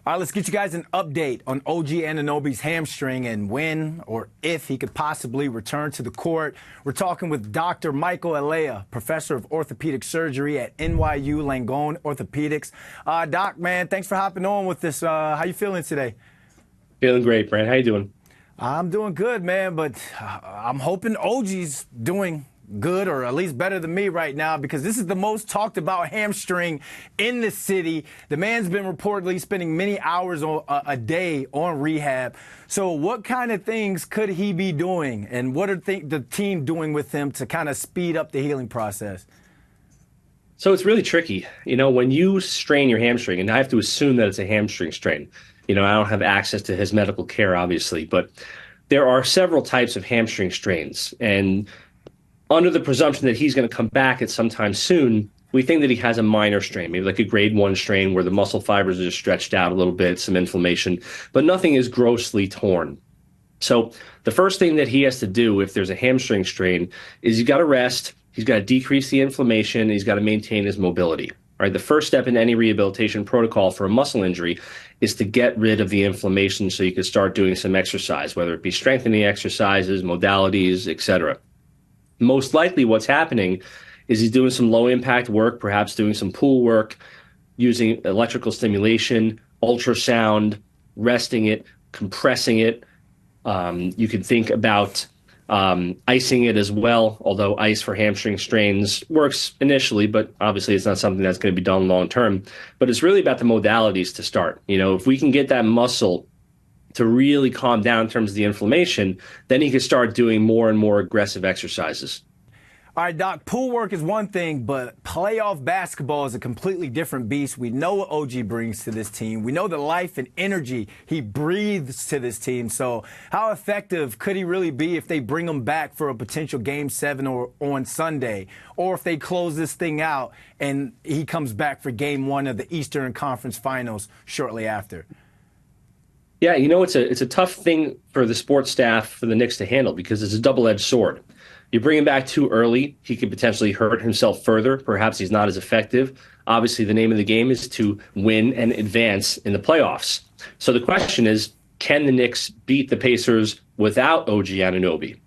All right, let's get you guys an update on OG Anunoby's hamstring and when or if he could possibly return to the court. We're talking with Dr. Michael Alaia, professor of orthopedic surgery at NYU Langone Orthopedics. Doc, man, thanks for hopping on with this. How you feeling today? Feeling great, Brand. How you doing? I'm doing good, man, but I'm hoping OG's doing good or at least better than me right now, because this is the most talked about hamstring in the city. The man's been reportedly spending many hours a day on rehab. So what kind of things could he be doing, and what are the team doing with him to kind of speed up the healing process? So it's really tricky. When you strain your hamstring, and I have to assume that it's a hamstring strain. I don't have access to his medical care, obviously, but there are several types of hamstring strains. And under the presumption that he's going to come back at some time soon, we think that he has a minor strain, maybe like a grade 1 strain where the muscle fibers are just stretched out a little bit, some inflammation, but nothing is grossly torn. So the first thing that he has to do if there's a hamstring strain is he's got to rest, he's got to decrease the inflammation, and he's got to maintain his mobility. All right, the first step in any rehabilitation protocol for a muscle injury is to get rid of the inflammation so you can start doing some exercise, whether it be strengthening exercises, modalities, etc. Most likely what's happening is he's doing some low impact work, perhaps doing some pool work, using electrical stimulation, ultrasound, resting it, compressing it. You can think about icing it as well, although ice for hamstring strains works initially, but obviously it's not something that's going to be done long term. But it's really about the modalities to start. If we can get that muscle to really calm down in terms of the inflammation, then he can start doing more and more aggressive exercises. All right, Doc, pool work is one thing, but playoff basketball is a completely different beast. We know what OG brings to this team. We know the life and energy he breathes to this team. So how effective could he really be if they bring him back for a potential Game 7 or on Sunday, or if they close this thing out and he comes back for Game 1 of the Eastern Conference Finals shortly after? Yeah, it's a tough thing for the sports staff for the Knicks to handle because it's a double-edged sword. You bring him back too early, he could potentially hurt himself further. Perhaps he's not as effective. Obviously, the name of the game is to win and advance in the playoffs. So the question is, can the Knicks beat the Pacers without OG Anunoby?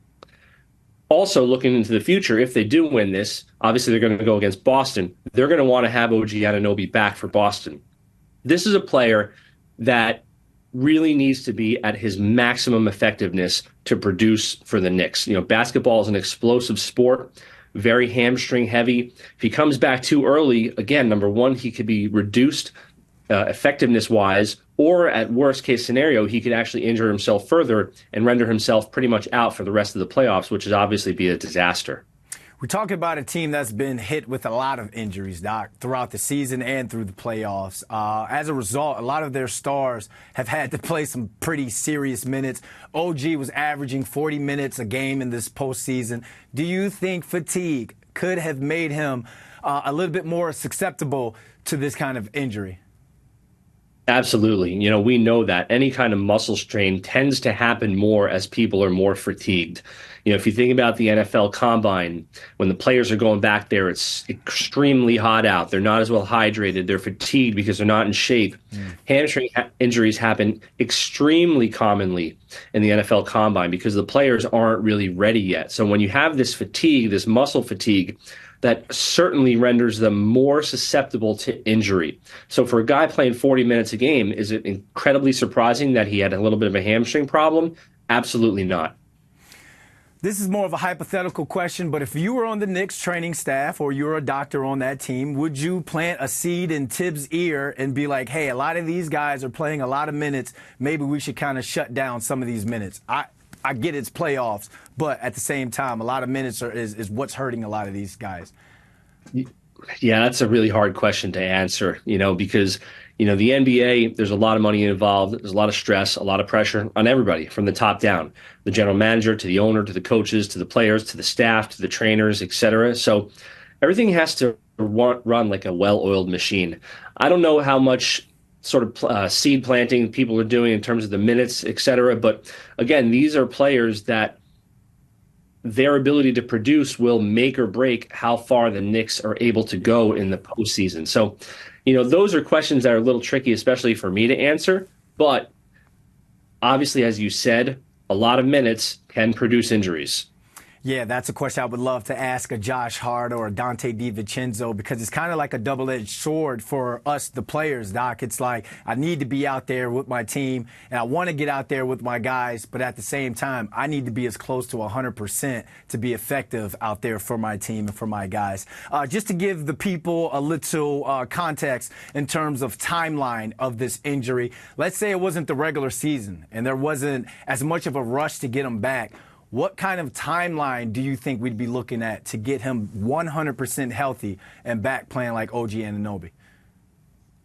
Also, looking into the future, if they do win this, obviously they're going to go against Boston. They're going to want to have OG Anunoby back for Boston. This is a player that really needs to be at his maximum effectiveness to produce for the Knicks. Basketball is an explosive sport, very hamstring heavy. If he comes back too early, again, number one, he could be reduced effectiveness wise, or at worst case scenario, he could actually injure himself further and render himself pretty much out for the rest of the playoffs, which would obviously be a disaster. We're talking about a team that's been hit with a lot of injuries, Doc, throughout the season and through the playoffs. As a result, a lot of their stars have had to play some pretty serious minutes. OG was averaging 40 minutes a game in this postseason. Do you think fatigue could have made him a little bit more susceptible to this kind of injury? Absolutely. We know that any kind of muscle strain tends to happen more as people are more fatigued. If you think about the NFL Combine, when the players are going back there, it's extremely hot out. They're not as well hydrated. They're fatigued because they're not in shape. Hamstring injuries happen extremely commonly in the NFL Combine because the players aren't really ready yet. So when you have this fatigue, this muscle fatigue, that certainly renders them more susceptible to injury. So for a guy playing 40 minutes a game, is it incredibly surprising that he had a little bit of a hamstring problem? Absolutely not. This is more of a hypothetical question, but if you were on the Knicks training staff or you were a doctor on that team, would you plant a seed in Tibbs' ear and be like, hey, a lot of these guys are playing a lot of minutes. Maybe we should kind of shut down some of these minutes. I get it's playoffs, but at the same time, a lot of minutes is what's hurting a lot of these guys. Yeah, that's a really hard question to answer, because, the NBA, there's a lot of money involved. There's a lot of stress, a lot of pressure on everybody from the top down, the general manager to the owner, to the coaches, to the players, to the staff, to the trainers, etc. So everything has to run like a well-oiled machine. I don't know how much sort of seed planting people are doing in terms of the minutes, etc. But again, these are players that their ability to produce will make or break how far the Knicks are able to go in the postseason. So Those are questions that are a little tricky, especially for me to answer. But obviously, as you said, a lot of minutes can produce injuries. Yeah, that's a question I would love to ask a Josh Hart or a Dante DiVincenzo, because it's kind of like a double-edged sword for us, the players, Doc. It's like I need to be out there with my team, and I want to get out there with my guys, but at the same time, I need to be as close to 100% to be effective out there for my team and for my guys. Just to give the people a little context in terms of timeline of this injury, let's say it wasn't the regular season and there wasn't as much of a rush to get him back. What kind of timeline do you think we'd be looking at to get him 100% healthy and back playing like OG Anunoby?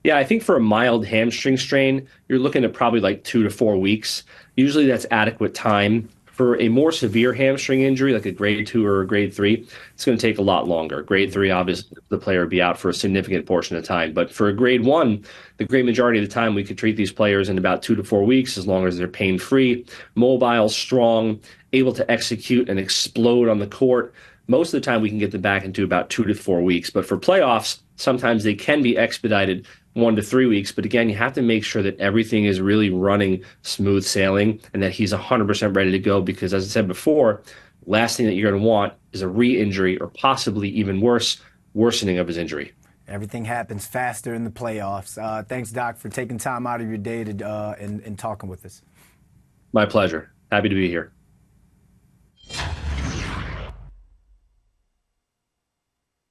Yeah, I think for a mild hamstring strain, you're looking at probably like 2 to 4 weeks. Usually that's adequate time. For a more severe hamstring injury, like a grade 2 or a grade 3, it's going to take a lot longer. Grade 3, obviously, the player would be out for a significant portion of time. But for a grade 1, the great majority of the time, we could treat these players in about 2 to 4 weeks, as long as they're pain-free, mobile, strong, able to execute and explode on the court. Most of the time, we can get them back into about 2 to 4 weeks. But for playoffs, sometimes they can be expedited 1 to 3 weeks. But again, you have to make sure that everything is really running smooth sailing and that he's 100% ready to go. Because as I said before, last thing that you're going to want is a re-injury or possibly even worse, worsening of his injury. Everything happens faster in the playoffs. Thanks, Doc, for taking time out of your day to and talking with us. My pleasure. Happy to be here.